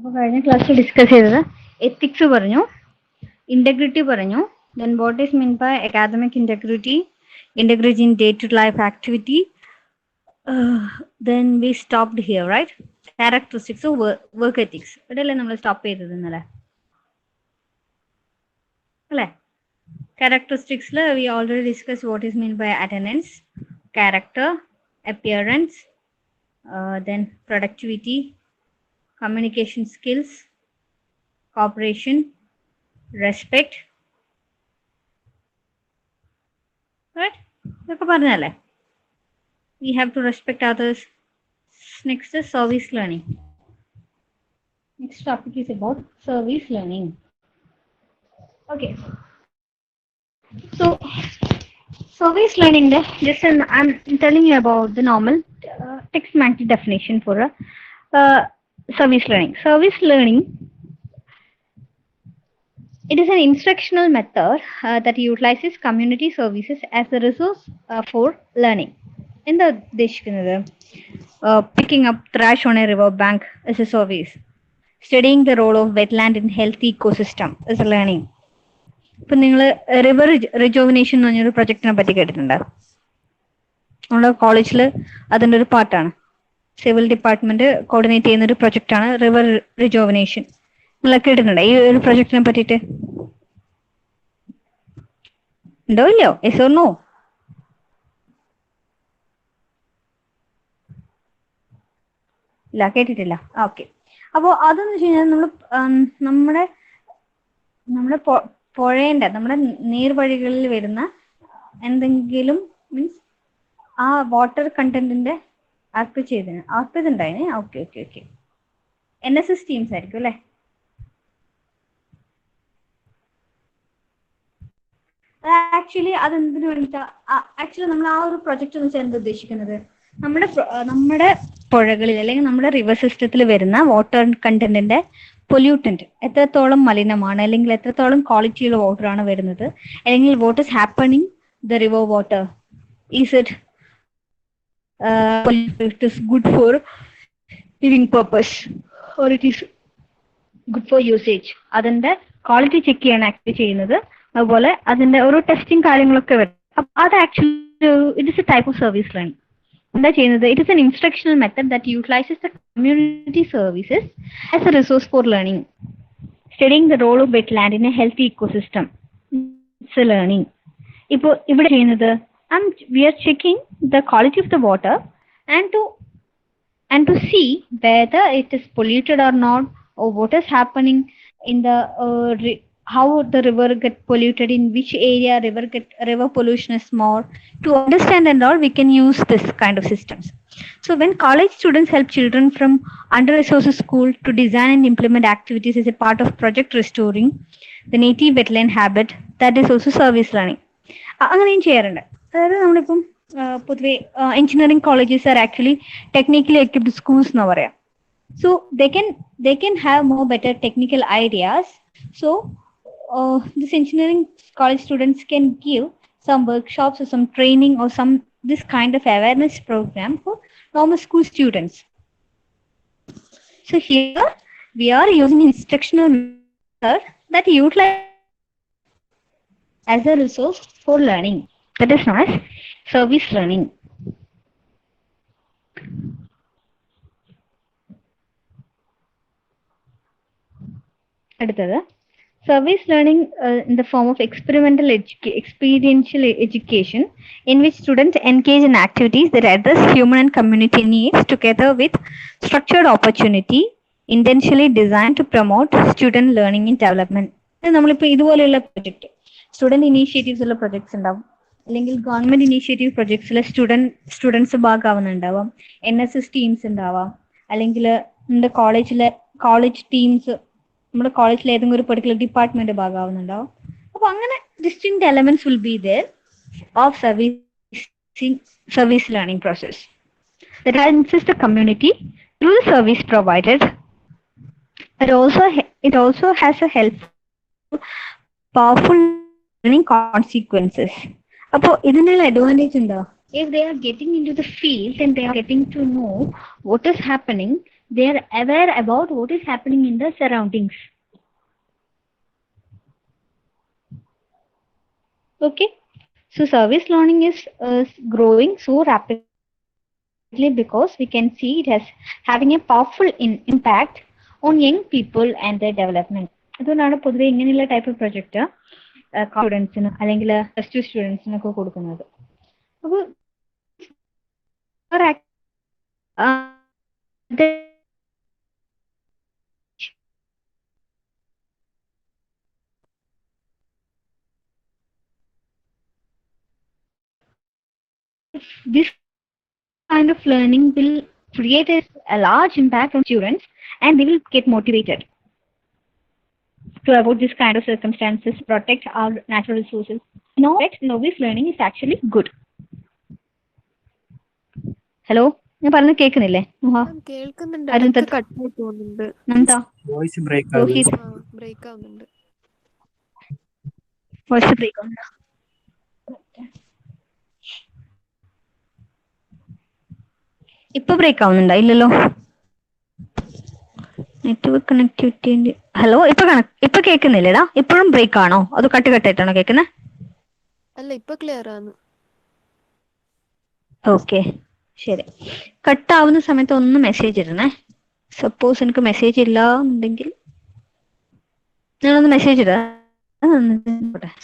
അപ്പോൾ കഴിഞ്ഞ ക്ലാസ്സിൽ ഡിസ്കസ് ചെയ്തത് എത്തിക്സ് പറഞ്ഞു, ഇന്റഗ്രിറ്റി പറഞ്ഞു, then what is meant by academic integrity, integrity in day to life activity, then we stopped here, right? Characteristics of work ethics. ഇവിടെയല്ലേ നമ്മൾ stop ചെയ്തത് ഇന്നലെ അല്ലേ? Characteristics we already discussed what is meant by attendance, character, appearance, then productivity, communication skills, cooperation, respect, right? ഇതൊക്കെ പറഞ്ഞല്ലേ? We have to respect others. Next is service learning. Next topic is about service learning. Okay. So service learning, I'm telling you about the normal text-matched definition for a service learning. Service learning, it is an instructional method that utilizes community services as a resource for learning. In the picking up trash on a river bank is a service. Studying the role of wetland in healthy ecosystem is a learning. ഇപ്പം നിങ്ങൾ river റിജോവിനേഷൻ എന്ന് പറഞ്ഞൊരു പ്രൊജക്റ്റിനെ പറ്റി കേട്ടിട്ടുണ്ടോ? നമ്മുടെ കോളേജിൽ അതിൻ്റെ ഒരു പാർട്ടാണ്. സിവിൽ ഡിപ്പാർട്ട്മെന്റ് കോർഡിനേറ്റ് ചെയ്യുന്ന ഒരു പ്രൊജക്റ്റാണ് റിവർ റിജോവിനേഷൻ. നിങ്ങൾ കേട്ടിട്ടുണ്ടോ ഈ ഒരു പ്രൊജക്റ്റിനെ പറ്റിയിട്ട്? ഉണ്ടോ ഇല്ലയോ? Yes or no? ഇല്ല, കേട്ടിട്ടില്ല. ഓക്കെ. അപ്പോൾ അതെന്ന് വെച്ച് കഴിഞ്ഞാൽ നമ്മുടെ പുഴേന്റെ നമ്മുടെ നീർവഴികളിൽ വരുന്ന എന്തെങ്കിലും മീൻസ് ആ വാട്ടർ കണ്ടന്റിന്റെ ആർപ്പിതുണ്ടായിന്. Okay okay okay. NSS teams ആയിരിക്കും അല്ലേ? ആക്ച്വലി അതെന്തിനു വേണ്ടിയിട്ടാ? ആക്ച്വലി നമ്മൾ ആ ഒരു പ്രൊജക്ട് എന്ന് വെച്ചാൽ എന്താ ഉദ്ദേശിക്കുന്നത്? നമ്മുടെ പുഴകളിൽ അല്ലെങ്കിൽ നമ്മുടെ റിവർ സിസ്റ്റത്തിൽ വരുന്ന വാട്ടർ കണ്ടന്റിന്റെ പൊല്യൂട്ടന്റ് എത്രത്തോളം മലിനമാണ്, അല്ലെങ്കിൽ എത്രത്തോളം ക്വാളിറ്റിയുള്ള വാട്ടർ ആണ് വരുന്നത്, അല്ലെങ്കിൽ what is happening the river water, is it it is good for living purpose or it is good for usage. അതിന്റെ ക്വാളിറ്റി ചെക്ക് ചെയ്യാണ് ആക്ച്വലി ചെയ്യുന്നത്. അതുപോലെ അതിന്റെ ഓരോ ടെസ്റ്റിംഗ് കാര്യങ്ങളൊക്കെ വരും. അത് actually it is a type of service learning. എന്താ ചെയ്യുന്നത്? It is an instructional method that utilises the community services as a resource for learning. Studying the role of wetland in a healthy ecosystem, it's a learning. ഇപ്പോൾ ഇവിടെ ചെയ്യുന്നത് we are checking the quality of the water and to see whether it is polluted or not, or what is happening in the how the river get polluted, in which area river pollution is more. To understand and all, we can use this kind of systems. So when college students help children from under-resourced school to design and implement activities as a part of project restoring the native wetland habit, that is also service learning. അങ്ങനെയും ചെയ്യാറുണ്ട്. അതായത് നമ്മളിപ്പം പൊതുവെ engineering colleges are actually technically equipped schools എന്ന് പറയാം. So they can have more better technical ideas. So this engineering college students can give some workshops or some training or some this kind of awareness program for normal school students. So here we are using instructional method that utilize as a resource for learning. That is known as service learning. അടുത്തത് service learning in the form of experiential education, in which students engage in activities that address human and community needs together with structured opportunity intentionally designed to promote student learning and development. നമ്മളിപ്പോൾ ഇതുപോലെയുള്ള project student initiatives ഉള്ള projects ഉണ്ടാവും, അല്ലെങ്കിൽ government initiative പ്രൊജക്ട്സിലെ students ഭാഗമാവുന്നുണ്ടാവാം, NSS teams ഉണ്ടാവാം, അല്ലെങ്കിൽ നമ്മുടെ കോളേജ് ടീംസ് നമ്മുടെ കോളേജിൽ ഏതെങ്കിലും ഒരു പെർട്ടിക്കുലർ ഡിപ്പാർട്ട്മെന്റ് ഭാഗമാവുന്നുണ്ടാവും. അപ്പൊ അങ്ങനെ distinct elements will be there of service learning process that enhances the community through the service provided. It also has a helpful, powerful learning consequences. അപ്പോൾ ഇതിനുള്ള അഡ്വാൻറ്റേജ് എന്താ? If they are getting into the field, then they are getting to know what is happening They are aware about what is happening in the surroundings. Okay, so service learning is growing so rapidly because we can see it as having a powerful impact on young people and their development. അതുകൊണ്ടാണ് പൊതുവെ ഇങ്ങനെയുള്ള type of project സ്റ്റുഡൻസിന് അല്ലെങ്കിൽ plus two സ്റ്റുഡൻസിനൊക്കെ കൊടുക്കുന്നത്. അപ്പോൾ this kind of learning will create a large impact on students and they will get motivated to avoid this kind of circumstances, protect our natural resources. Know that service learning is actually good. Hello, ഞാൻ പറഞ്ഞത് കേൾക്കുന്നില്ലേ? Voice break ആവുന്നുണ്ട്. Voice break ആവുന്നുണ്ടോ? ഇപ്പൊ break ആവുന്നുണ്ടോ? ഇല്ലല്ലോ. Network connectivity. Hello, ഇപ്പൊ കേൾക്കുന്നില്ലേടാ? ഇപ്പോഴും ബ്രേക്ക് ആണോ അതോ കട്ട് കട്ടായിട്ടാണോ കേൾക്കുന്നത്? അല്ല, ഇപ്പൊ ക്ലിയർ ആണ്. ഓക്കെ, ശരി. കട്ടാവുന്ന സമയത്ത് ഒന്ന് മെസ്സേജ് ഇടണേ. സപ്പോസ് എനിക്ക് മെസ്സേജ് ഇല്ല എന്നുണ്ടെങ്കിൽ ഞാനൊന്ന് മെസ്സേജ് ഇടാം.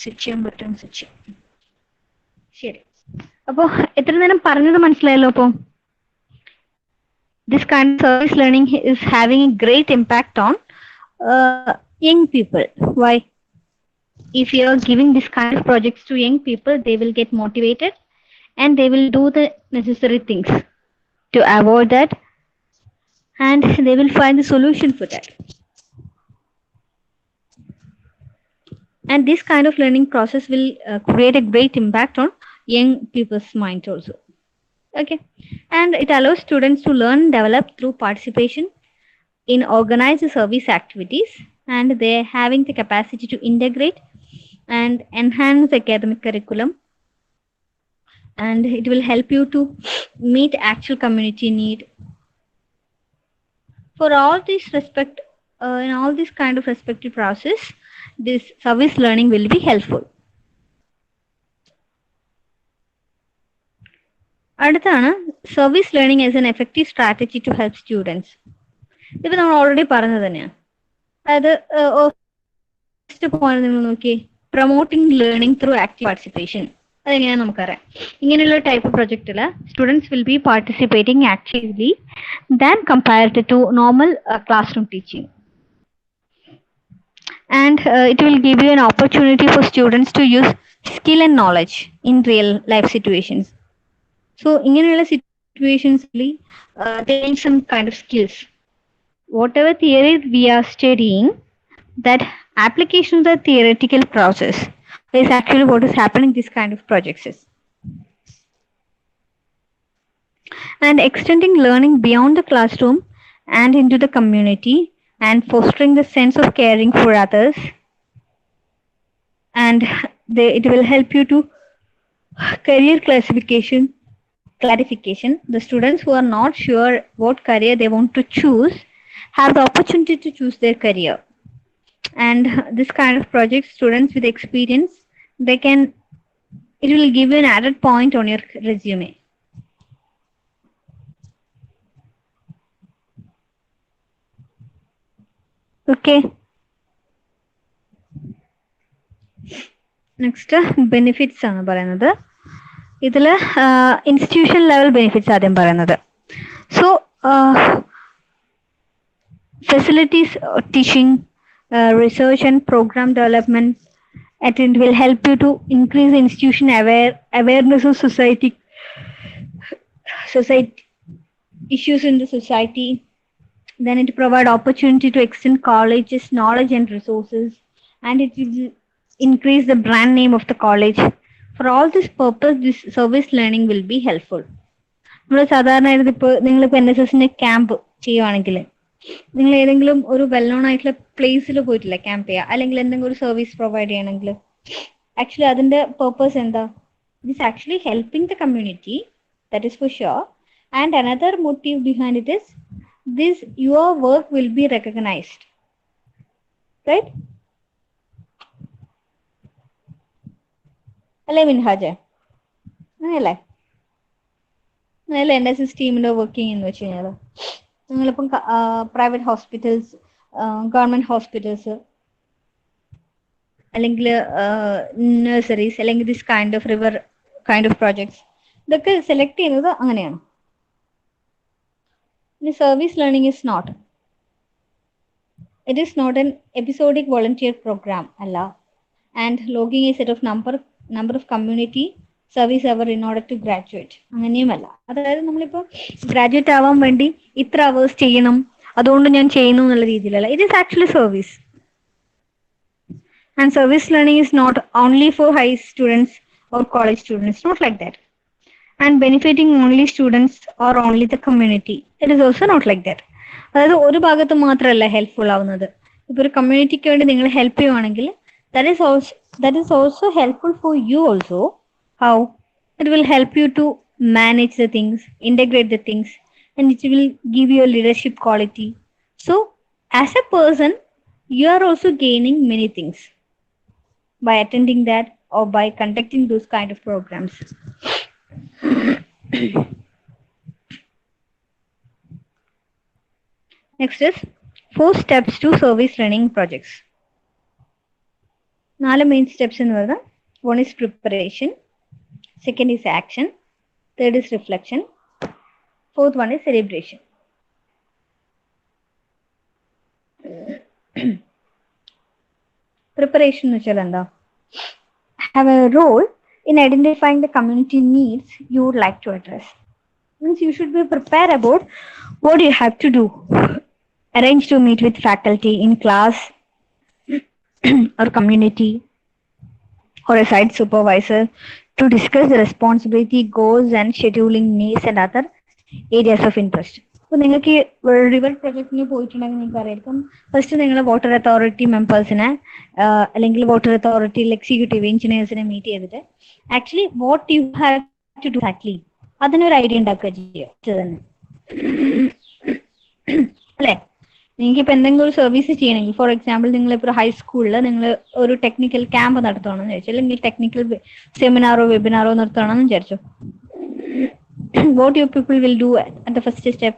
സ്വിച്ച് ചെയ്യാൻ പറ്റും, സ്വിച്ച്. ശരി, അപ്പോ എത്ര നേരം പറഞ്ഞത് മനസ്സിലായല്ലോ? അപ്പോ this kind of service learning is having a great impact on young people. Why? If you are giving this kind of projects to young people, they will get motivated and they will do the necessary things to avoid that, and they will find the solution for that. And this kind of learning process will create a great impact on young people's mind also. Okay, and it allows students to learn and develop through participation in organized service activities, and they are having the capacity to integrate and enhance academic curriculum, and it will help you to meet actual community need. For all this respect, in all this kind of respective process, this service learning will be helpful. അടുത്താണ് service learning as an effective strategy to help students. ഇപ്പൊ നമ്മൾ already പറഞ്ഞത് തന്നെയാണ്. അതായത് first point നിങ്ങൾ നോക്കി, promoting learning through active participation. അതെങ്ങനെയാണെന്ന് നമുക്കറിയാം. ഇങ്ങനെയുള്ള ടൈപ്പ് പ്രൊജക്റ്റിൽ students will be participating actively than compared to normal classroom teaching. And it will give you an opportunity for students to use skill and knowledge in real life situations. So ഇങ്ങനെയുള്ള situations they need some kind of skills. Whatever theory we are studying, that application of the theoretical process is actually what is happening in this kind of projects. And extending learning beyond the classroom and into the community, and fostering the sense of caring for others, and it will help you to career clarification. The students who are not sure what career they want to choose have the opportunity to choose their career. And this kind of project, students with experience, it will give you an added point on your resume. Okay. Next benefits ആണ് പറയുന്നത്. ഇതിൽ institution level benefits ആദ്യം പറയുന്നത്. So facilities, teaching, research and program development, and it will help you to increase institution awareness of society issues in the society. Then it provide opportunity to extend colleges knowledge and resources, and it will increase the brand name of the college. For all this purpose, this service learning will be helpful. നമ്മൾ സാധാരണയായിട്ട് ഇപ്പോൾ നിങ്ങളിപ്പോൾ NSSന്റെ camp ചെയ്യുവാണെങ്കിൽ നിങ്ങൾ ഏതെങ്കിലും ഒരു well known ആയിട്ടുള്ള പ്ലേസിൽ പോയിട്ടില്ല ക്യാമ്പ് ചെയ്യുക, അല്ലെങ്കിൽ എന്തെങ്കിലും ഒരു സർവീസ് പ്രൊവൈഡ് ചെയ്യണമെങ്കിൽ ആക്ച്വലി അതിന്റെ പേർപ്പസ് എന്താ? It is actually helping the community, that is for sure. And another motive behind it is this your work will be recognized, right? അല്ലേ മിൻഹാജ്? അങ്ങനെയല്ലേ? അതല്ല NSS ടീമിന്റെ വർക്കിംഗ് എന്ന് വെച്ച് കഴിഞ്ഞാൽ നിങ്ങളിപ്പം പ്രൈവറ്റ് ഹോസ്പിറ്റൽസ്, ഗവൺമെന്റ് ഹോസ്പിറ്റൽസ്, അല്ലെങ്കിൽ നഴ്സറീസ്, അല്ലെങ്കിൽ this kind of river kind of projects, ഇതൊക്കെ സെലക്ട് ചെയ്യുന്നത് അങ്ങനെയാണ്. ഇനി service learning is not. It is not an episodic volunteer program, Allah, and logging a set of number of community service hour in order to graduate. അങ്ങനെയുമല്ല. അതായത് നമ്മളിപ്പോൾ graduate ആവാൻ വേണ്ടി ഇത്ര hours ചെയ്യണം, അതുകൊണ്ട് ഞാൻ ചെയ്യുന്നു എന്നുള്ള രീതിയിലല്ല. It is actually service. And service learning is not only for high students or college students, not like that. And benefiting only students or only the community. It is also not like that. അതായത് ഒരു ഭാഗത്ത് മാത്രമല്ല helpful ആവുന്നത്. ഇപ്പൊ ഒരു കമ്മ്യൂണിറ്റിക്ക് വേണ്ടി നിങ്ങൾ help ചെയ്യുവാണെങ്കിൽ that is also helpful for you also. How? It will help you to manage the things, integrate the things, and it will give you a leadership quality. So as a person, you are also gaining many things by attending that or by conducting those kind of programs. Next is 4 steps to service learning projects. 4 main steps in order. One is preparation, second is action, third is reflection, fourth one is celebration. Preparation എന്ന് വെച്ചാൽ എന്താ? Have a role in identifying the community needs you would like to address. Means you should be prepared about what you have to do. Arrange to meet with faculty in class or community or a site supervisor to discuss the responsibility, goals and scheduling needs and other areas of interest. അപ്പോൾ നിങ്ങൾക്ക് river പ്രൊജക്റ്റിന് പോയിട്ടുണ്ടെങ്കിൽ നിങ്ങൾക്ക് അറിയാം, first നിങ്ങൾ water authority മെമ്പേഴ്സിനെ അല്ലെങ്കിൽ water അതോറിറ്റിയിൽ executive എഞ്ചിനീയേഴ്സിനെ മീറ്റ് ചെയ്തിട്ട് actually what you have to do exactly അതിനൊരു ഐഡിയ ഉണ്ടാക്കുക ചെയ്യുക തന്നെ, അല്ലേ? നിങ്ങൾക്ക് ഇപ്പൊ എന്തെങ്കിലും ഒരു സർവീസ് ചെയ്യണമെങ്കിൽ, ഫോർ എക്സാമ്പിൾ നിങ്ങളിപ്പോൾ ഹൈസ്കൂളിൽ നിങ്ങൾ ഒരു ടെക്നിക്കൽ ക്യാമ്പ് നടത്തണമെന്ന് വിചാരിച്ചു, അല്ലെങ്കിൽ ടെക്നിക്കൽ സെമിനാറോ വെബിനാറോ നടത്തണമെന്ന് വിചാരിച്ചു. What you people will do at the first step,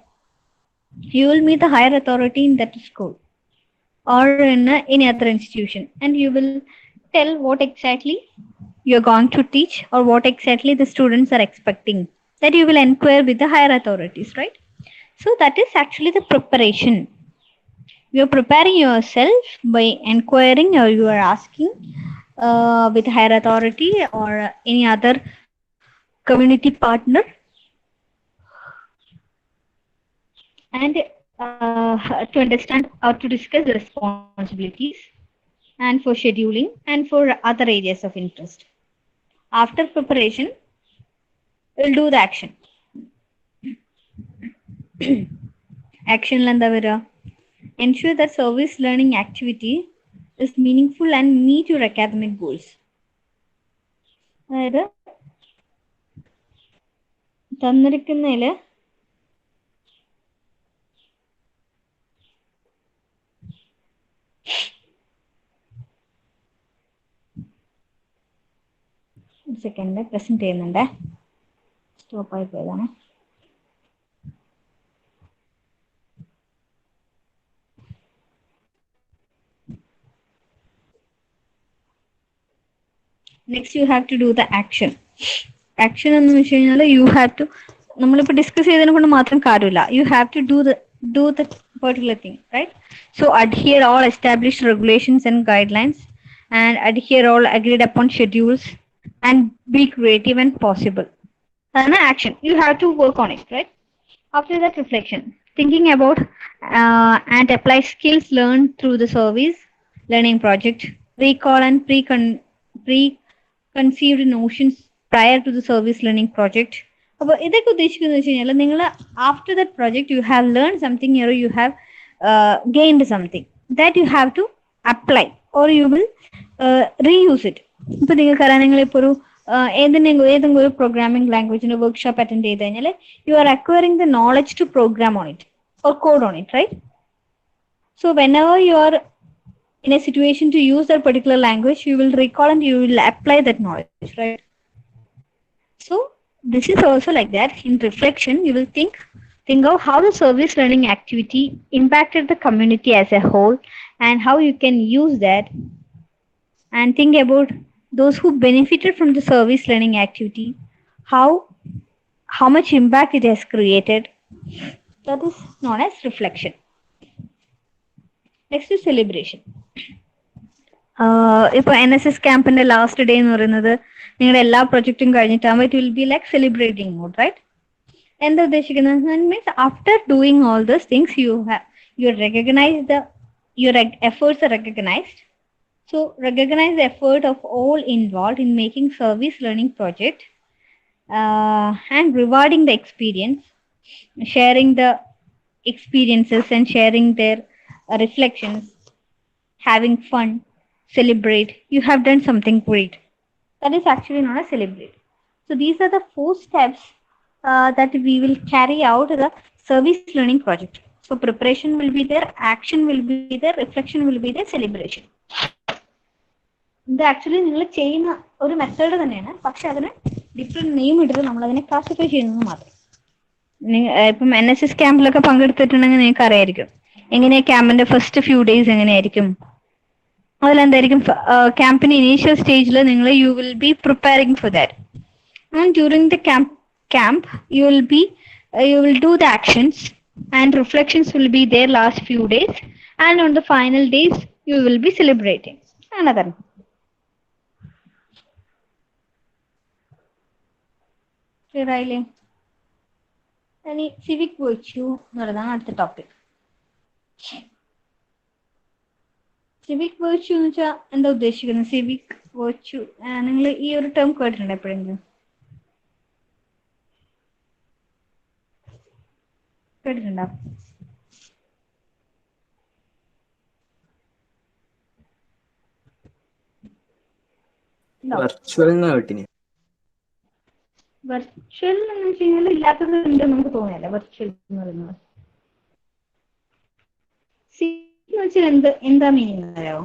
you will meet the higher authority in that school or in any other institution, and you will tell what exactly you are going to teach or what exactly the students are expecting. That you will inquire with the higher authorities, right? So that is actually the preparation. You are preparing yourself by inquiring or you are asking with higher authority or any other community partner, and to understand or to discuss the responsibilities and for scheduling and for other areas of interest. After preparation, we'll do the action. Action landa vera. Ensure that service learning activity is meaningful and meet your academic goals. അതായത് തന്നിരിക്കുന്നതില് second present ചെയ്യുന്നുണ്ട്, stop ആയി പോയതാണ്. Next you have to do the action. Action എന്ന് വെച്ച് കഴിഞ്ഞാൽ you have to, നമ്മളിപ്പോൾ discuss ചെയ്തതിനെ കൊണ്ട് മാത്രം കാര്യമില്ല, you have to do the particular thing, right? So adhere all established regulations and guidelines and adhere all agreed upon schedules and be creative and possible. That's an action. You have to work on it, right? After that, reflection, thinking about and apply skills learned through the service learning project, recall and preconceived notions prior to the service learning project. അപ്പോൾ ഇതൊക്കെ ഉദ്ദേശിക്കുന്നത് വെച്ച് കഴിഞ്ഞാൽ നിങ്ങൾ after that project you have learn something or you have gained something that you have to apply or you will reuse it. ഇപ്പൊ നിങ്ങൾക്കറിയാം, നിങ്ങളിപ്പോൾ ഒരു ഏതെങ്കിലും ഒരു പ്രോഗ്രാമിംഗ് ലാംഗ്വേജിന്റെ വർക്ക്ഷോപ്പ് അറ്റൻഡ് ചെയ്ത് കഴിഞ്ഞാൽ you are acquiring the knowledge to program on it. or code on it, right? So whenever you are in a situation to use that particular language, you will recall and you will apply that knowledge, right? So this is also like that. In reflection, you will think of how the service learning activity impacted the community as a whole and how you can use that, and think about those who benefited from the service learning activity, how much impact it has created. That is known as reflection. Next is celebration. ഇപ്പോൾ NSS ക്യാമ്പിന്റെ last day എന്ന് പറയുന്നത് നിങ്ങളുടെ എല്ലാ പ്രൊജക്റ്റും കഴിഞ്ഞിട്ടാകുമ്പോൾ it will be like celebrating mood, right? എന്താ ഉദ്ദേശിക്കുന്നത്? Means after doing all those things you recognise your efforts are recognised. So recognize the effort of all involved in making service learning project, and rewarding the experience, sharing the experiences and sharing their reflections, having fun, celebrate. You have done something great. That is actually known as celebrate. So these are the 4 steps that we will carry out the service learning project. So preparation will be there, action will be there, reflection will be there, celebration. ഇത് actually നിങ്ങൾ ചെയ്യുന്ന ഒരു method തന്നെയാണ്, പക്ഷെ അതിന് different name ഇട്ടിട്ട് നമ്മൾ അതിനെ ക്ലാസിഫൈ ചെയ്യുന്നത് മാത്രം. ഇപ്പം NSS ക്യാമ്പിലൊക്കെ പങ്കെടുത്തിട്ടുണ്ടെങ്കിൽ നിങ്ങൾക്ക് അറിയായിരിക്കും എങ്ങനെയാ ക്യാമ്പിന്റെ ഫസ്റ്റ് ഫ്യൂ ഡേയ്സ് എങ്ങനെയായിരിക്കും. അതിലെന്തായിരിക്കും, ക്യാമ്പിന് ഇനീഷ്യൽ സ്റ്റേജിൽ നിങ്ങൾ you will be preparing for that, and during the camp you will do the actions, and reflections will be there last few days, and on the final days you will be celebrating another. Clear ആയില്ലേ? ഇനി civic virtue എന്ന് പറയുന്നതാണ് അടുത്ത topic. Civic virtue എന്ന് വെച്ചാൽ എന്താ ഉദ്ദേശിക്കുന്നത്? Civic virtue നിങ്ങൾ ഈ ഒരു ടേം കേട്ടിട്ടുണ്ടോ എപ്പോഴെങ്കിലും? കേട്ടിട്ടുണ്ടോ? വെർച്വൽ വെർച്വൽ എന്ന് വെച്ച് കഴിഞ്ഞാൽ ഇല്ലാത്തത് ഉണ്ട് നമുക്ക് തോന്നിയല്ല. വെർച്വൽ എന്ന് പറയുന്നത് എന്ന് വെച്ചാൽ എന്താ മീനിങ് അറിയാവോ?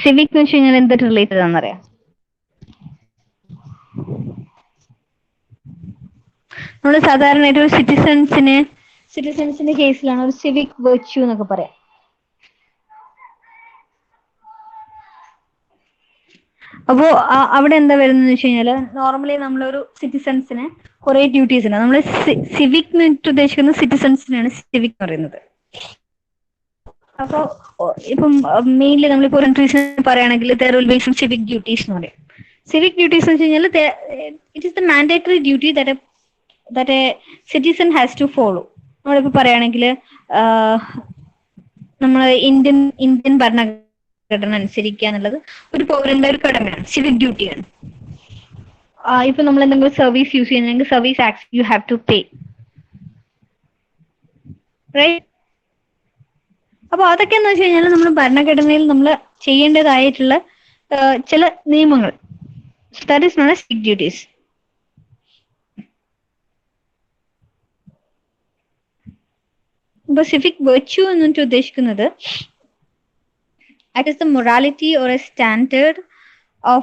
സിവിക് എന്ന് വെച്ച് കഴിഞ്ഞാൽ എന്ത് റിലേറ്റഡ് ആണെന്നറിയാം? നമ്മൾ സാധാരണയായിട്ട് ഒരു സിറ്റിസൺസിന്റെ കേസിലാണ് ഒരു സിവിക് വെർച്യൂ എന്നൊക്കെ പറയാം. അപ്പോ അവിടെ എന്താ വരുന്നത് വെച്ച് കഴിഞ്ഞാല്, നോർമലി നമ്മളൊരു സിറ്റിസൺസിന് കുറെ ഡ്യൂട്ടീസ് ഉണ്ട്. നമ്മൾ സിവിക് എന്ന് ഉദ്ദേശിക്കുന്നത് സിറ്റിസൺസിനാണ് സിവിക് എന്ന് പറയുന്നത്. അപ്പോ ഇപ്പം മെയിൻലി നമ്മളിപ്പോ കൺട്രീസ് പറയുകയാണെങ്കിൽ there will be some civic duties എന്ന് പറയും. സിവിക് ഡ്യൂട്ടീസ് എന്ന് വെച്ച് കഴിഞ്ഞാൽ it is the mandatory duty that a citizen has to follow. നമ്മളിപ്പോ പറയുകയാണെങ്കിൽ നമ്മൾ ഇന്ത്യൻ ഭരണഘടന അനുസരിക്കുക എന്നുള്ളത് ഒരു പൗരന്റെ ഒരു കടമയാണ്, സിവിക് ഡ്യൂട്ടിയാണ്. ഇപ്പൊ നമ്മൾ എന്തെങ്കിലും സർവീസ് യൂസ് ചെയ്യുന്നെങ്കിൽ service act you have to pay, right? അപ്പൊ അതൊക്കെ എന്ന് വെച്ച് കഴിഞ്ഞാൽ നമ്മൾ ഭരണഘടനയിൽ നമ്മൾ ചെയ്യേണ്ടതായിട്ടുള്ള ചില നിയമങ്ങൾ. That is known as civic duties. ഇപ്പൊ സിവിക് വെർച്യൂ എന്നിട്ട് ഉദ്ദേശിക്കുന്നത് it is the morality or a standard of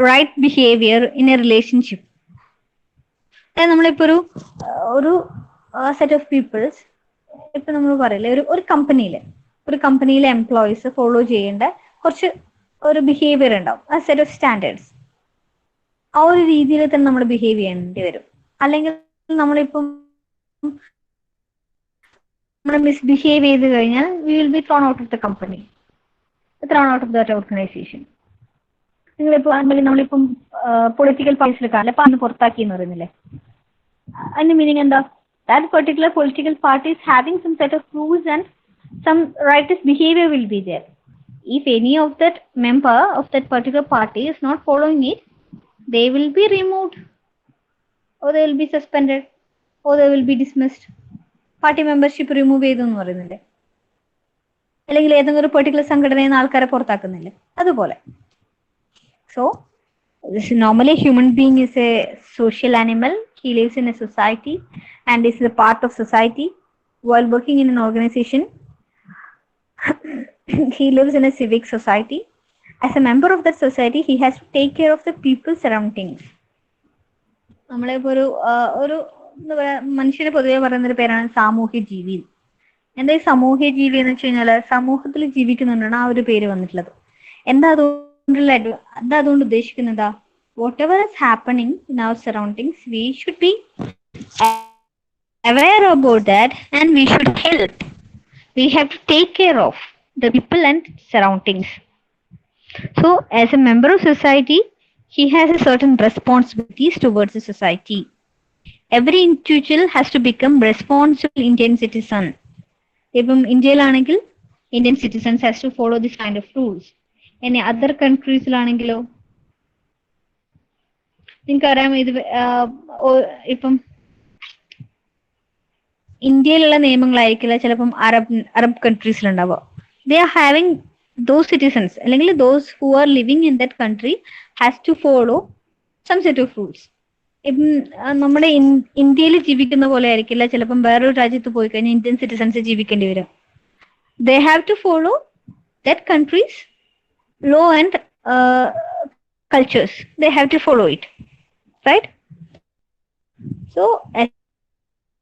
right behavior in a relationship. നമ്മളിപ്പോ ഒരു സെറ്റ് ഓഫ് പീപ്പിൾസ്, ഇപ്പൊ നമ്മൾ പറയില്ലേ ഒരു കമ്പനിയിലെ എംപ്ലോയീസ് ഫോളോ ചെയ്യേണ്ട കുറച്ച് ഒരു ബിഹേവിയർ ഉണ്ടാവും, ആ സെറ്റ് ഓഫ് സ്റ്റാൻഡേർഡ്സ്. ആ ഒരു രീതിയിൽ തന്നെ നമ്മൾ ബിഹേവ് ചെയ്യേണ്ടി വരും. അല്ലെങ്കിൽ നമ്മളിപ്പം നമ്മൾ മിസ്ബിഹേവ് ചെയ്ത് കഴിഞ്ഞാൽ we will be thrown out of the company, thrown out of that organisation. നിങ്ങളിപ്പോ നമ്മളിപ്പം പൊളിറ്റിക്കൽ പാർട്ടീസിൽ കാണില്ല, അപ്പൊ അന്ന് പുറത്താക്കി എന്ന് പറയുന്നില്ലേ? അതിന്റെ മീനിങ് എന്താ? That particular political party is having some set of rules and some righteous behavior will be there. If any of that member of that particular party is not following it, they will be removed, or they will be suspended, or they will be dismissed. Party membership remove ചെയ്തു എന്ന് പറയുന്നില്ലേ? അല്ലെങ്കിൽ ഏതെങ്കിലും ഒരു particular സംഘടനയിൽ നിന്ന് ആൾക്കാരെ പുറത്താക്കുന്നില്ലേ? അതുപോലെ. So Normally, a human being is a social animal. He lives in a society and is a part of society. While working in an organization, he lives in a civic society. As a member of that society, he has to take care of the people surroundings. നമ്മളിപ്പോ ഒരു എന്താ പറയാ മനുഷ്യന് പൊതുവെ പറയുന്ന ഒരു പേരാണ് സാമൂഹ്യ ജീവി. എന്താ ഈ സാമൂഹ്യ ജീവി എന്ന് വെച്ച് കഴിഞ്ഞാല് സമൂഹത്തിൽ ജീവിക്കുന്നുണ്ടാണ് ആ ഒരു പേര് വന്നിട്ടുള്ളത്. എന്താ അതുകൊണ്ട് ഉദ്ദേശിക്കുന്നതാ? Whatever is happening in our surroundings, we should be aware about that and we should help. We have to take care of the people and surroundings. So, as a member of society, he has a certain responsibilities towards the society. Every individual has to become responsible Indian citizen. ഇപ്പം ഇന്ത്യയിലാണെങ്കിൽ Indian citizens has to follow this kind of rules. In other countries-ലാണെങ്കിലോ നിങ്ങൾക്കറിയാം ഇത് ഇപ്പം ഇന്ത്യയിലുള്ള നിയമങ്ങളായിരിക്കില്ല ചിലപ്പം Arab കൺട്രീസിലുണ്ടാവുക. They are having those citizens അല്ലെങ്കിൽ those who are living in that country has to follow some set of rules. ഇപ്പം നമ്മുടെ ഇന്ത്യയിൽ ജീവിക്കുന്ന പോലെ ആയിരിക്കില്ല ചിലപ്പം വേറൊരു രാജ്യത്ത് പോയി കഴിഞ്ഞാൽ ഇന്ത്യൻ സിറ്റിസൺസ് ജീവിക്കേണ്ടി വരും. They have to follow that country's law and cultures. They have to follow it, right? So as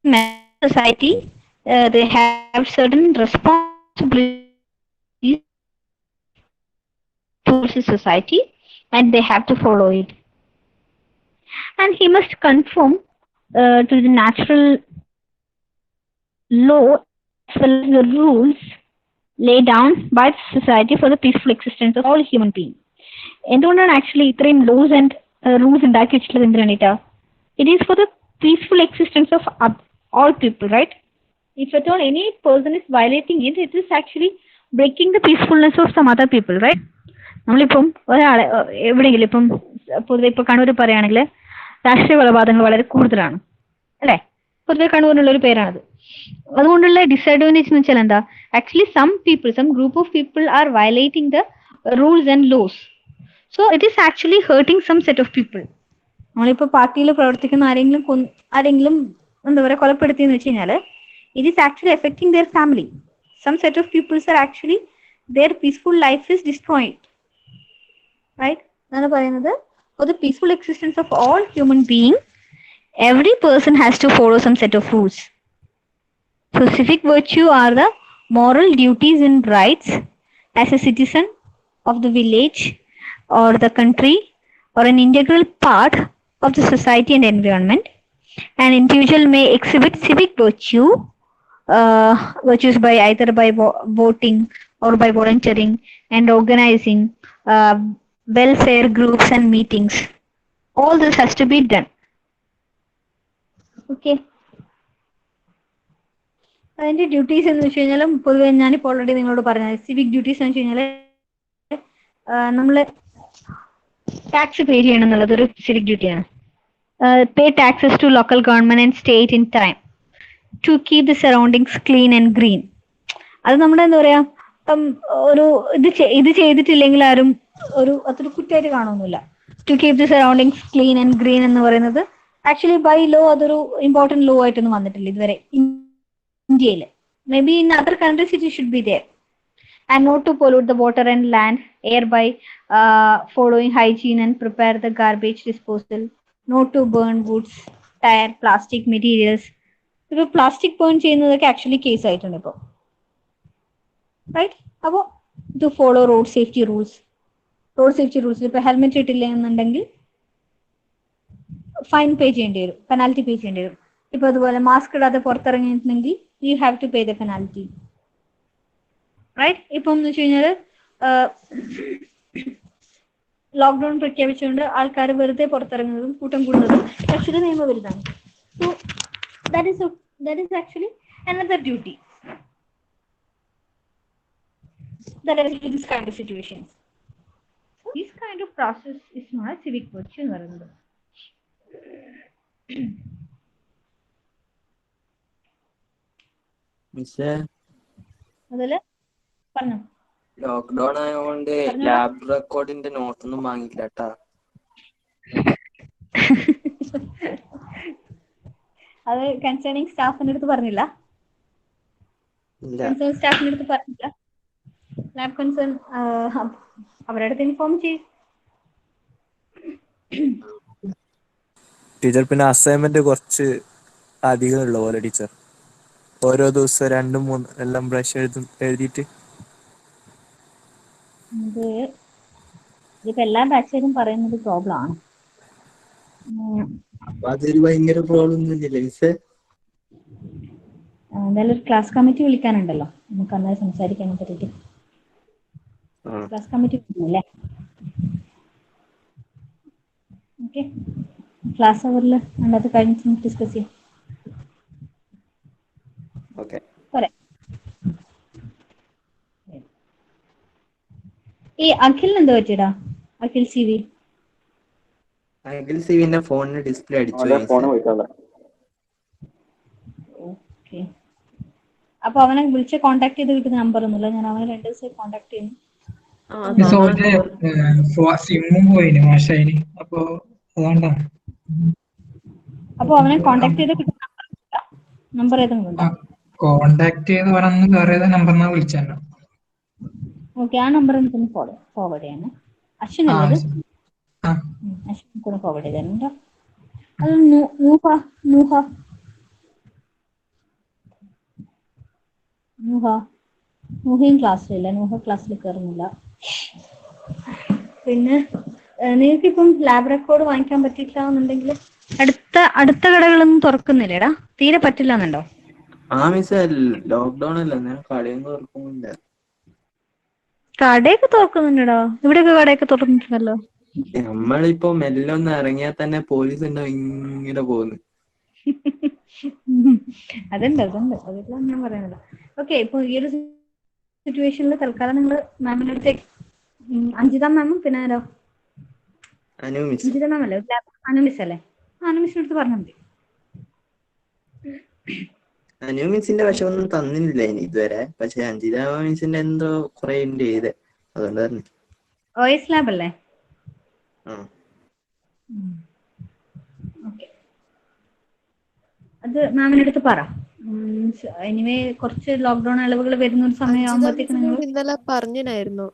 a society, they have certain responsibilities towards the society and they have to follow it. And he must conform to the natural law as well as the rules laid down by the society for the peaceful existence of all human beings. എന്തുകൊണ്ടാണ് actually ഇത്രയും loss and rules ഉണ്ടാക്കി വെച്ചിട്ടുള്ളത് എന്തിനു വേണ്ടിയിട്ടാ? It is four the peaceful existence of all people, right? If at all any person is violating it, it is actually breaking the peacefulness of some other people, right? നമ്മളിപ്പം ഒരാളെ എവിടെയെങ്കിലും ഇപ്പം പൊതുവെ ഇപ്പൊ കണ്ണൂർ പറയുകയാണെങ്കിൽ രാഷ്ട്രീയ കൊലപാതകങ്ങൾ വളരെ കൂടുതലാണ് അല്ലെ? പൊതുവെ കണ്ണൂരിനുള്ള ഒരു പേരാണത്. അതുകൊണ്ടുള്ള ഡിസഡ്വാൻറ്റേജ് എന്ന് വെച്ചാൽ എന്താ? Actually some group of people are violating the rules and laws. So it is actually hurting some set of people. നമ്മളിപ്പോ പാർട്ടിയിൽ പ്രവർത്തിക്കുന്ന ആരെങ്കിലും എന്താ പറയുക കൊലപ്പെടുത്തിയെന്ന് വെച്ച് കഴിഞ്ഞാൽ it is actually affecting their family. Some set of peoples are actually their peaceful life is destroyed, right? എന്നാണ് പറയുന്നത് for the peaceful existence of all human being every person has to follow some set of rules. So civic virtue are the moral duties and rights as a citizen of the village or the country or an integral part of the society and environment. An individual may exhibit civic virtues by either by voting or by volunteering and organizing welfare groups and meetings. All this has to be done. Okay, അതിന്റെ duties എന്ന് വെച്ച് കഴിഞ്ഞാൽ പൊതുവെ ഞാനിപ്പോൾ already നിങ്ങളോട് പറഞ്ഞത് civic duties എന്ന് വെച്ച് കഴിഞ്ഞാൽ നമ്മള് ടാക്സ് പേ ചെയ്യണം എന്നുള്ളത് ഒരു സിവിക് ഡ്യൂട്ടിയാണ്. Pay taxes to local government and state in time to keep the surroundings clean and green. അത് നമ്മുടെ എന്താ പറയാ ഒരു ഇത് ചെയ്തിട്ടില്ലെങ്കിൽ ആരും അതൊരു കുറ്റമായിട്ട് കാണുന്നില്ല. To keep the surroundings clean and green എന്ന് പറയുന്നത് ആക്ച്വലി ബൈ ലോ അതൊരു ഇമ്പോർട്ടന്റ് ലോ ആയിട്ടൊന്നും വന്നിട്ടില്ല ഇതുവരെ ഇന്ത്യയിൽ. Maybe in other countries it should be there. And not to pollute the water and land air by following hygiene and prepare the garbage disposal. Not to burn woods, tyre, plastic materials. ഇപ്പൊ plastic burn ചെയ്യുന്നതൊക്കെ actually case ആയിട്ടുണ്ട് ഇപ്പോൾ, right? അപ്പോൾ to follow road safety rules ഇപ്പൊ helmet ഇട്ടില്ല എന്നുണ്ടെങ്കിൽ fine പേ ചെയ്യേണ്ടി വരും, പെനാൽറ്റി പേ ചെയ്യേണ്ടി വരും. ഇപ്പൊ അതുപോലെ മാസ്ക് ഇടാതെ പുറത്തിറങ്ങിയിട്ടുണ്ടെങ്കിൽ you have to pay the penalty, right? ഇപ്പം എന്ന് വെച്ച് കഴിഞ്ഞാൽ ലോക്ക്ഡൌൺ പ്രഖ്യാപിച്ചുകൊണ്ട് ആൾക്കാർ വെറുതെ പുറത്തിറങ്ങുന്നതും കൂട്ടം കൂടുന്നതും ആക്ച്വലി നിയമവിരുദ്ധമാണ്. So that is actually another duty that is in this kind of situations. So this kind of process is known as civic virtue എന്ന് പറയുന്നത്. അതല്ലേ പറഞ്ഞു. ലോക്ക്ഡൌൺ ആയതുകൊണ്ട് ലാബ് റെക്കോർഡിന്റെ നോട്ടൊന്നും വാങ്ങിയില്ല കേട്ടാ. അത് കൺസേണിങ് സ്റ്റാഫിന്റെ അടുത്ത് പറഞ്ഞില്ല? ഇല്ല. കൺസേൺ സ്റ്റാഫിന്റെ അടുത്ത് പറഞ്ഞില്ല? ലാബ് കൺസേൺ അവരുടെ അടുത്ത് ഇൻഫോം ചെയ്യും. ടീച്ചർ പിന്നെ അസൈൻമെന്റ് കുറച്ച് അധികം ഉള്ള പോലെ ടീച്ചർ. ഓരോ ദിവസം 2-3 എല്ലാം പ്രാവശ്യം എഴുതിയിട്ട്. ഇതിപ്പോ എല്ലാ ബാച്ചിലും പറയുന്നത് പ്രോബ്ലം ആണ്. അപ്പൊ അതൊരു ഭയങ്കര പ്രോബ്ലം ഒന്നുമില്ല മിസ്സേ. എന്തായാലും ഒരു ക്ലാസ് കമ്മിറ്റി വിളിക്കാനുണ്ടല്ലോ, നമുക്ക് അന്നേരം സംസാരിക്കാൻ പറ്റിയിട്ട്. ക്ലാസ് കമ്മിറ്റി വിളിക്കുന്നില്ലേ? ഓക്കെ, ക്ലാസ് അവറിൽ അത് കഴിഞ്ഞിട്ട് നമുക്ക് ഡിസ്കസ് ചെയ്യാം. ഓക്കെ. പോരെ? ഈ അഖിലിന് എന്താ പറ്റിയടാ? Akhil C V. അഖിൽ സിവിന്റെ ഫോണിന് ഡിസ്പ്ലേ അടിച്ചു മിസ്സേ. ഓക്കെ, അപ്പൊ അവനെ വിളിച്ച് കോണ്ടാക്ട് ചെയ്ത് കിട്ടുന്ന നമ്പർ ഒന്നുമില്ല. ഞാൻ അവനെ 2 ദിവസമായി കോണ്ടാക്ട് ചെയ്യുന്നു. സിമ്മും പോയിന് മാഷായിന്. അപ്പൊ അതുകൊണ്ടാ. അപ്പൊ അവനെ കോണ്ടാക്ട് ചെയ്ത് കിട്ടുന്ന നമ്പർ ഏതെങ്കിലും ഉണ്ടോ? കോണ്ടാക്ട് ചെയ്ത് പറഞ്ഞ് വേറെ ഏതാ നമ്പറിനാ വിളിച്ചാലോ? ഓക്കെ, ആ നമ്പർ എനിക്കൊന്ന് ഫോർവേഡ് ചെയ്യണേ. അശ്വിൻ ആ അല്ലത്? ശരി. ആ അശ്വിൻ കൂടെ ഫോർവേഡ് ചെയ്തിട്ടുണ്ടോ? അത് നൂഹ നൂഹയും ക്ലാസ്സിലില്ല. നൂഹ ക്ലാസ്സിൽ കയറുന്നില്ല. പിന്നെ നിങ്ങൾക്കിപ്പം ലാബ് റെക്കോർഡ് വാങ്ങിക്കാൻ പറ്റില്ല എന്നുണ്ടെങ്കിൽ അടുത്ത കടകളൊന്നും തുറക്കുന്നില്ലേടാ? തീരെ പറ്റില്ല എന്നുണ്ടോ? ആ മിസ്സേ, ലോക്ക്ഡൌൺ അല്ലേ, ഞാൻ കടയൊന്നും തുറക്കുന്നില്ല. കടയൊക്കെ തുറക്കുന്നുണ്ടോ? ഇവിടെയൊക്കെ കടയൊക്കെ തുറന്നിട്ടുണ്ടല്ലോ. നമ്മളിപ്പോ മെല്ലെ ഒന്ന് ഇറങ്ങിയാൽ തന്നെ പോലീസ് ഉണ്ടാവും ഇങ്ങനെ പോകുന്നു. അതുണ്ട്. അതെല്ലാം ഞാൻ പറയുന്നത്. ഓക്കെ, ഇപ്പൊ ഈ ഒരു സിറ്റുവേഷനിൽ തൽക്കാലം നിങ്ങൾ മാമിന്റെ അടുത്തേക്ക് അഞ്ജിത മാമും പിന്നെ ആരോ? അനു മിസ്. അഞ്ജിത മാം അല്ലേ? അനു മിസ് അല്ലേ? അനു മിസ്സിന്റെ അടുത്ത് പറഞ്ഞാൽ മതി. അനു മിസ്സിന്റെ പക്ഷെ ഒന്നും തന്നില്ല ഇനി ഇതുവരെ. പക്ഷെ അഞ്ജിത മിസ്സിന്റെ എന്തോ കുറെ ഉണ്ട് ചെയ്ത്, അതുകൊണ്ട് പറഞ്ഞു. OS ലാബ് അല്ലേ? ഓക്കെ, അത് മാമിന്റെ അടുത്ത് പറ. എനിവേ കുറച്ച് ലോക്ക്ഡൌൺ അളവുകൾ വരുന്ന ഒരു സമയം ആകുമ്പോഴത്തേക്ക് നിങ്ങൾ ഇന്നലെ പറഞ്ഞിനായിരുന്നു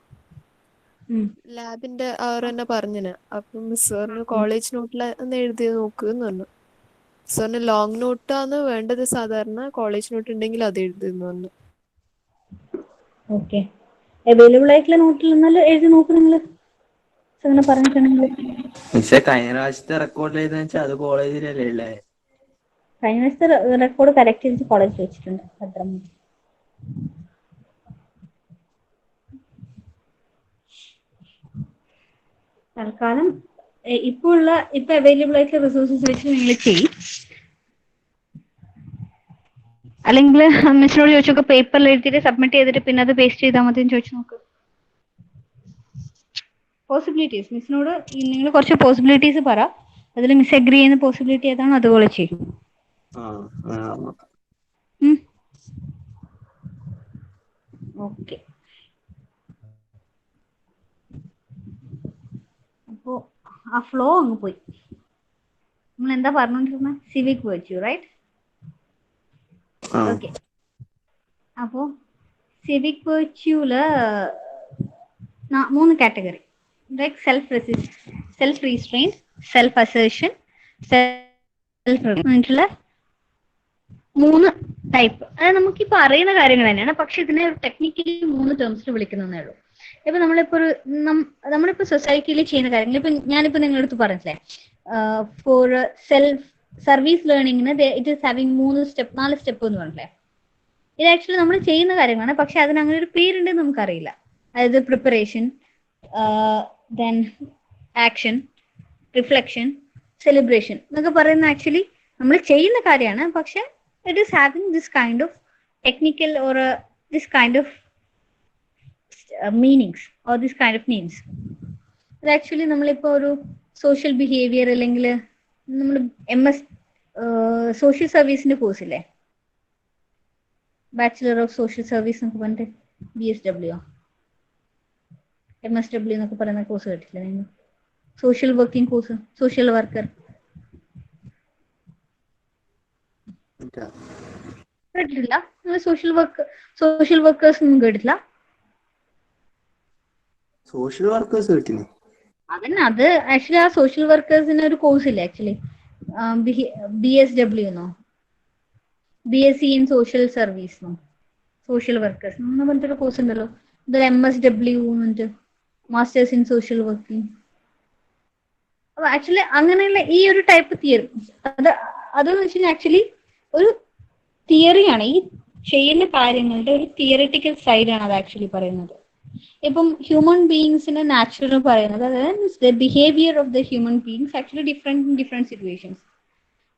ലാബിന്റെ അവർ തന്നെ പറഞ്ഞിന്. അപ്പം സാറിന് കോളേജ് നോട്ടിൽ ഒന്ന് എഴുതി നോക്കുന്ന് പറഞ്ഞു. സാറിന് ലോങ് നോട്ടാണ് വേണ്ടത് സാധാരണ. കോളേജ് നോട്ട് ഉണ്ടെങ്കിൽ അത് എഴുതുന്നു പറഞ്ഞു. ഓക്കെ, അവൈലബിൾ ആയിട്ടുള്ള നോട്ടിൽ നിന്നാലും എഴുതി നോക്ക് നിങ്ങൾ അങ്ങനെ പറഞ്ഞിട്ടുണ്ടെങ്കിൽ. പക്ഷെ കഴിഞ്ഞ പ്രാവശ്യത്തെ റെക്കോർഡ് ചെയ്തെന്ന് വെച്ചാൽ അത് കോളേജിലല്ലേ ഉള്ളേ. കഴിഞ്ഞ ദിവസത്തെ റെക്കോർഡ് കറക്റ്റ് ചെയ്ത് കോളേജിൽ വെച്ചിട്ടുണ്ട്. അത്ര തൽക്കാലം ഇപ്പൊ അവൈലബിൾ ആയിട്ടുള്ള റിസോഴ്സസ് വെച്ച് നിങ്ങൾ ചെയ്യും. അല്ലെങ്കിൽ മിസ്സിനോട് ചോദിച്ചോക്ക്, പേപ്പറിൽ എഴുതിയിട്ട് സബ്മിറ്റ് ചെയ്തിട്ട് പിന്നെ അത് പേസ്റ്റ് ചെയ്താൽ മതി എന്ന് ചോദിച്ചു നോക്ക്. പോസിബിലിറ്റീസ് മിസ്സിനോട് നിങ്ങൾ കുറച്ച് പോസിബിലിറ്റീസ് പറ. അതിൽ മിസ് അഗ്രി ചെയ്യുന്ന പോസിബിലിറ്റി ഏതാണോ അതുപോലെ ചെയ്യും. ഓക്കെ, അപ്പോ ആ ഫ്ലോ അങ്ങ് പോയി. നമ്മൾ എന്താ പറഞ്ഞോണ്ടിരുന്ന? Civic virtue, right? ഓക്കെ, അപ്പോ സിവിക് വെർച്യൂല് 3 category. Like self restrain, self assertion, self 3 type. അതായത് നമുക്കിപ്പോ അറിയുന്ന കാര്യങ്ങൾ തന്നെയാണ്, പക്ഷെ ഇതിനെ ടെക്നിക്കലി 3 ടേംസിൽ വിളിക്കുന്നതേ ഉള്ളൂ. ഇപ്പൊ നമ്മളിപ്പോ സൊസൈറ്റിയിൽ ചെയ്യുന്ന കാര്യങ്ങൾ, ഇപ്പൊ ഞാനിപ്പോ നിങ്ങളുടെ അടുത്ത് പറഞ്ഞില്ലേ, ഫോർ സെൽഫ് സർവീസ് ലേണിംഗിന് ഇറ്റ് ഈസ് ഹാവിംഗ് 4 സ്റ്റെപ്പ് എന്ന് പറഞ്ഞില്ലേ. ഇത് ആക്ച്വലി നമ്മൾ ചെയ്യുന്ന കാര്യങ്ങളാണ്, പക്ഷെ അതിന് അങ്ങനെ ഒരു പേരുണ്ടെന്ന് നമുക്കറിയില്ല. അതായത് preparation, then action, reflection, celebration എന്നൊക്കെ പറയുന്ന ആക്ച്വലി നമ്മൾ ചെയ്യുന്ന കാര്യമാണ്, പക്ഷെ it is having this kind of technical or this kind of meanings or this kind of names. അത് ആക്ച്വലി നമ്മളിപ്പോ ഒരു സോഷ്യൽ ബിഹേവിയർ അല്ലെങ്കിൽ നമ്മൾ MS സോഷ്യൽ സർവീസിന്റെ കോഴ്സ് ഇല്ലേ, ബാച്ചിലർ ഓഫ് സോഷ്യൽ സർവീസ് എന്നൊക്കെ പറഞ്ഞിട്ട് BSW MSW എന്നൊക്കെ പറയുന്ന കോഴ്സ് കേട്ടില്ലേ നിങ്ങൾ? Social working course, social worker കേട്ടിട്ടില്ല? നിങ്ങൾ സോഷ്യൽ വർക്കേഴ്സ് ഒന്നും കേട്ടിട്ടില്ല? സോഷ്യൽ വർക്കേഴ്സ് കിട്ടില്ലേ? അതന്നെ, അത് ആക്ച്വലി ആ സോഷ്യൽ വർക്കേഴ്സിന് ഒരു കോഴ്സ് ഇല്ല ആക്ച്വലി. BSW എന്നോ, BSc ഇൻ സോഷ്യൽ സർവീസ് എന്നോ, സോഷ്യൽ വർക്കേഴ്സ് എന്ന് പറഞ്ഞിട്ടൊരു കോഴ്സ് ഉണ്ടല്ലോ. ഇതൊരു MSW എന്നിട്ട് മാസ്റ്റേഴ്സ് ഇൻ സോഷ്യൽ വർക്കിംഗ്. അപ്പൊ ആക്ച്വലി അങ്ങനെയുള്ള ഈ ഒരു ടൈപ്പ് തിയറി അതെന്ന് വെച്ച് കഴിഞ്ഞാൽ ആക്ച്വലി ഒരു തിയറിയാണ്. ഈ ചെയ്യുന്ന കാര്യങ്ങളുടെ ഒരു തിയറിറ്റിക്കൽ സൈഡാണ് അത് ആക്ച്വലി പറയുന്നത്. ഇപ്പം ഹ്യൂമൻ ബീയിങ്സിന്റെ നാച്ചുറൽ പറയുന്നത്, അതായത് the behaviour of the human beings actually different situations.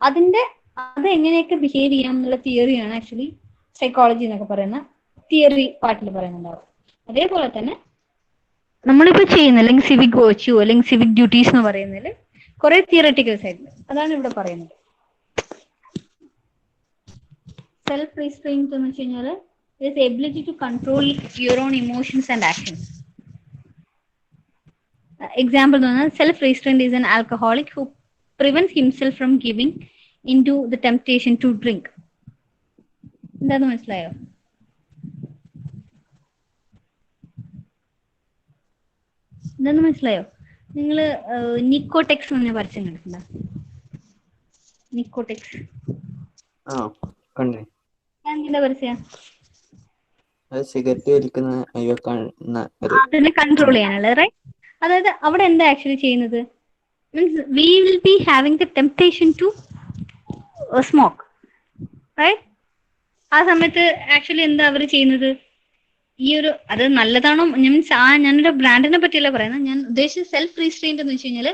അത് എങ്ങനെയൊക്കെ ബിഹേവ് ചെയ്യാം എന്നുള്ള തിയറിയാണ് ആക്ച്വലി സൈക്കോളജി എന്നൊക്കെ പറയുന്ന തിയറി പാർട്ടിൽ പറയുന്നുണ്ടാവും. അതേപോലെ തന്നെ നമ്മളിപ്പോ ചെയ്യുന്ന അല്ലെങ്കിൽ സിവിക് വേർച്യൂ അല്ലെങ്കിൽ സിവിക് ഡ്യൂട്ടീസ് എന്ന് പറയുന്നതിൽ കുറെ തിയറിറ്റിക്കൽ സൈഡ് അതാണ് ഇവിടെ പറയുന്നത്. സെൽഫ് റീസ്ട്രെയിൻറ്റ് എന്ന് വെച്ച് കഴിഞ്ഞാൽ is the ability to control your own emotions and actions. Example, self-restraint is an alcoholic who prevents himself from giving into the temptation to drink. എന്താന്ന് മനസ്സിലായോ? എന്താന്ന് മനസ്സിലായോ? നിങ്ങള് നിക്കോടെക്സ് എന്ന് പരസ്യം കണ്ടിട്ടുണ്ടോ? നിക്കോടെക്സ് എന്താ പരസ്യം? സിഗരറ്റ് വലിക്കുന്ന അതിനെ കൺട്രോൾ ചെയ്യാനുള്ളത്, റൈറ്റ്? അതായത് അവിടെ എന്താ ആക്ച്വലി ചെയ്യുന്നത്? Means we will be having the temptation to smoke, right? ആ സമയത്ത് ആക്ച്വലി എന്താ അവർ ചെയ്യുന്നത്? ഈ ഒരു അത് നല്ലതാണോ മീൻസ് ഞാനൊരു ബ്രാൻഡിനെ പറ്റിയല്ല പറയുന്നത്, ഞാൻ ഉദ്ദേശിച്ച സെൽഫ് റീസ്ട്രെയിന്റ് എന്ന് വെച്ച് കഴിഞ്ഞാൽ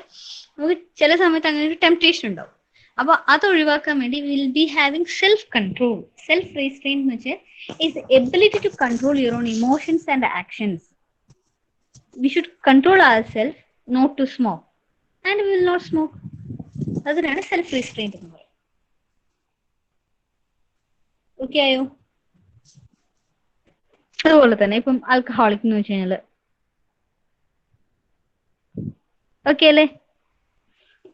നമുക്ക് ചില സമയത്ത് അങ്ങനെ ഒരു ടെംപ്ടേഷൻ ഉണ്ടാവും. അപ്പൊ അത് ഒഴിവാക്കാൻ വേണ്ടി will be having self control. Self restraint എന്ന് വെച്ചാൽ is the ability to control your own emotions and actions. We should control ourselves not to smoke, and we will not smoke. അതിനാണ് സെൽഫ് റീസ്ട്രെയിന്റ് എന്ന് പറയുന്നത്. Okay ആയോ? അതുപോലെ തന്നെ ഇപ്പം alcoholic എന്ന് വെച്ച് കഴിഞ്ഞാല് ഓക്കെ അല്ലേ?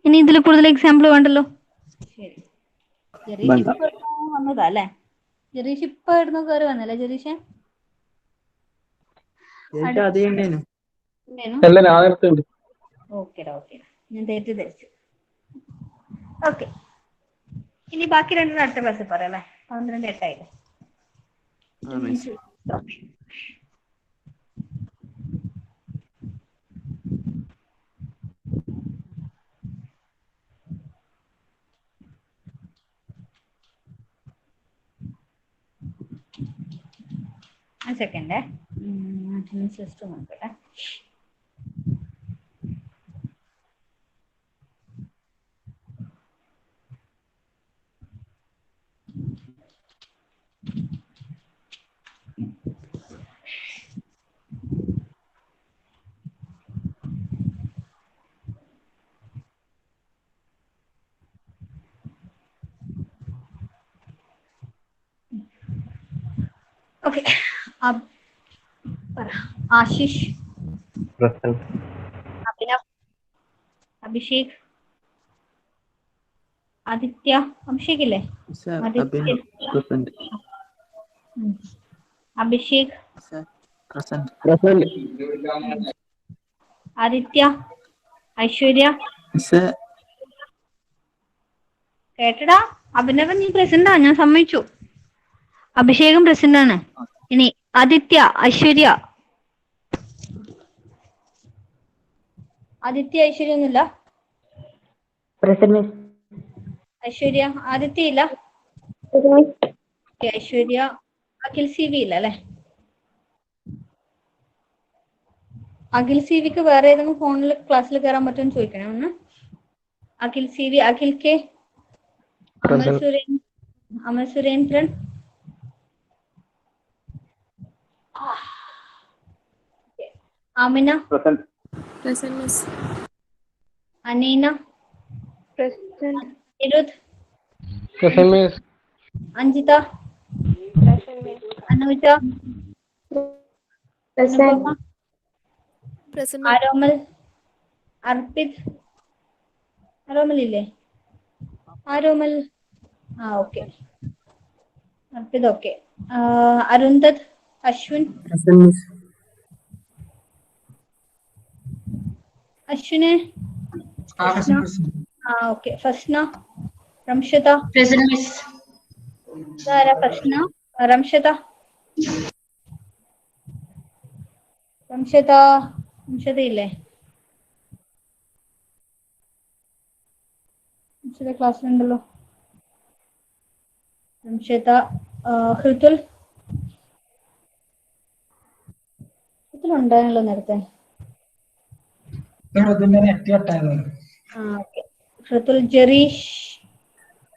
ഇനി ഇതിൽ കൂടുതൽ എക്സാമ്പിൾ വേണ്ടല്ലോ. ശരി, വന്നതാ അല്ലേ? ജെറീഷ് ഇപ്പൊ ഇടുന്ന കയറി വന്നല്ലേ ജെറീഷ്? ഓക്കേടാ, ഞാൻ തെറ്റിദ്ധരിച്ചു. ഓക്കെ, ഇനി ബാക്കി രണ്ടിനും അടുത്ത ക്ലാസ്സിൽ പറയാം അല്ലേ? 12:08 സെക്കൻഡ് ജസ്റ്റ് നോക്കട്ടെ. ഓക്കെ, ആശിഷ്, അഭിനവ്, അഭിഷേക്, ആദിത്യ. അഭിഷേക് ഇല്ലേ? അഭിഷേക്, ആദിത്യ, ഐശ്വര്യ. കേട്ടടാ? അഭിനവൻ നീ പ്രസന്റാ, ഞാൻ സമ്മതിച്ചു. അഭിഷേകം പ്രസന്റ് ആണ്. ഇനി ആദിത്യ, ഐശ്വര്യ. ആദിത്യ, ഐശ്വര്യ ഒന്നുമില്ല? ഐശ്വര്യ, ആദിത്യ ഇല്ല? ഐശ്വര്യ, അഖിൽ CV ഇല്ല അല്ലെ? അഖിൽ CVക്ക് വേറെ ഏതെങ്കിലും ഫോണിൽ ക്ലാസ്സിൽ കയറാൻ പറ്റുമെന്ന് ചോദിക്കണേ ഒന്ന്. അഖിൽ CV, അഖിൽ കെ, അമൽ സുരേന്ദ്രൻ, ആമിന, അനീന, നിരുദ്, അഞ്ജിത, അനുജ, അനുപമ, ആരോമൽ, അർപ്പിത് ആരോമൽ ഇല്ലേ? Aromal okay. Arpith okay. Arundhath, Ashwin, Present, miss. അശ്വിനെ, Fasna okay. Fasna, Ramshitha, Present, miss. ഇതാരാ ഫസ്ന? റംഷിത, റംഷിത, റംഷിത ഇല്ലേ? റംഷിത ക്ലാസ്സിലുണ്ടല്ലോ. റംഷിത, ഹൃതുൽ, ഹൃതുൽ ഉണ്ടായിരുന്നല്ലോ നേരത്തെ. നെറ്റ് കട്ടായതാണ്. Okay. Hrithul, Jereesh,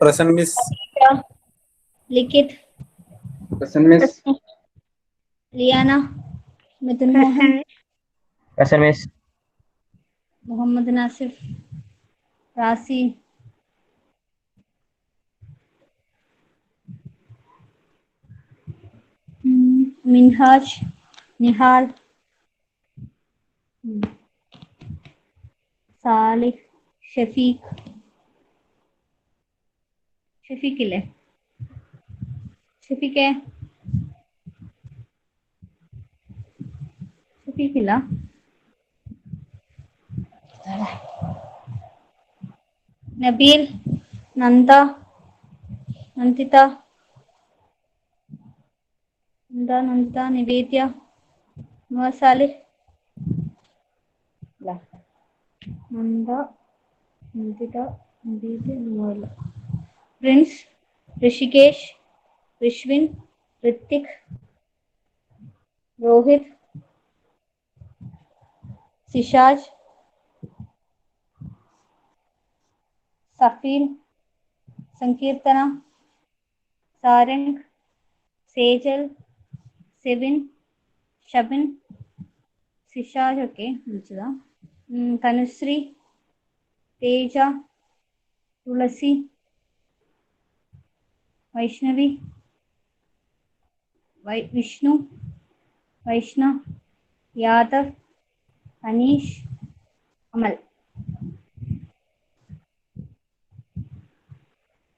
present miss. Likhith, Present, miss. Liyana, Mithun Mohan, Present, miss. Muhammad Nasif, Razi, Minhaj, Nihal, Salih, Shafeeq, Shafeeq ഇല്ലേ? ഷഫീഖേ, ഷഫീഖ് ഇല്ല? നബീൽ, നന്ദ, നന്ദിത, നന്ദിത, നിവേദ്യ, മുഹമ്മദ് സാലിഹ്, നന്ദ, നന്ദിത, നിവേദ്യ, മുഹമ്മദ്, പ്രിൻസ്, ഋഷികേഷ്, ഋഷ്വിൻ, ഋത്തിക്, രോഹിത്, സിഷാജ്, സഫീൻ, സങ്കീർത്തന, സാരംഗ്, സേജൽ, സെവിൻ, ഷബിൻ, സിഷാജ് ഒക്കെ വിളിച്ചതാ. തനുശ്രീ, തേജ, തുളസി, വൈഷ്ണവി, വിഷ്ണു, വൈഷ്ണവ്, യാദവ്, അനീഷ്, അമൽ.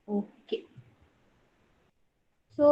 ഓക്കെ. So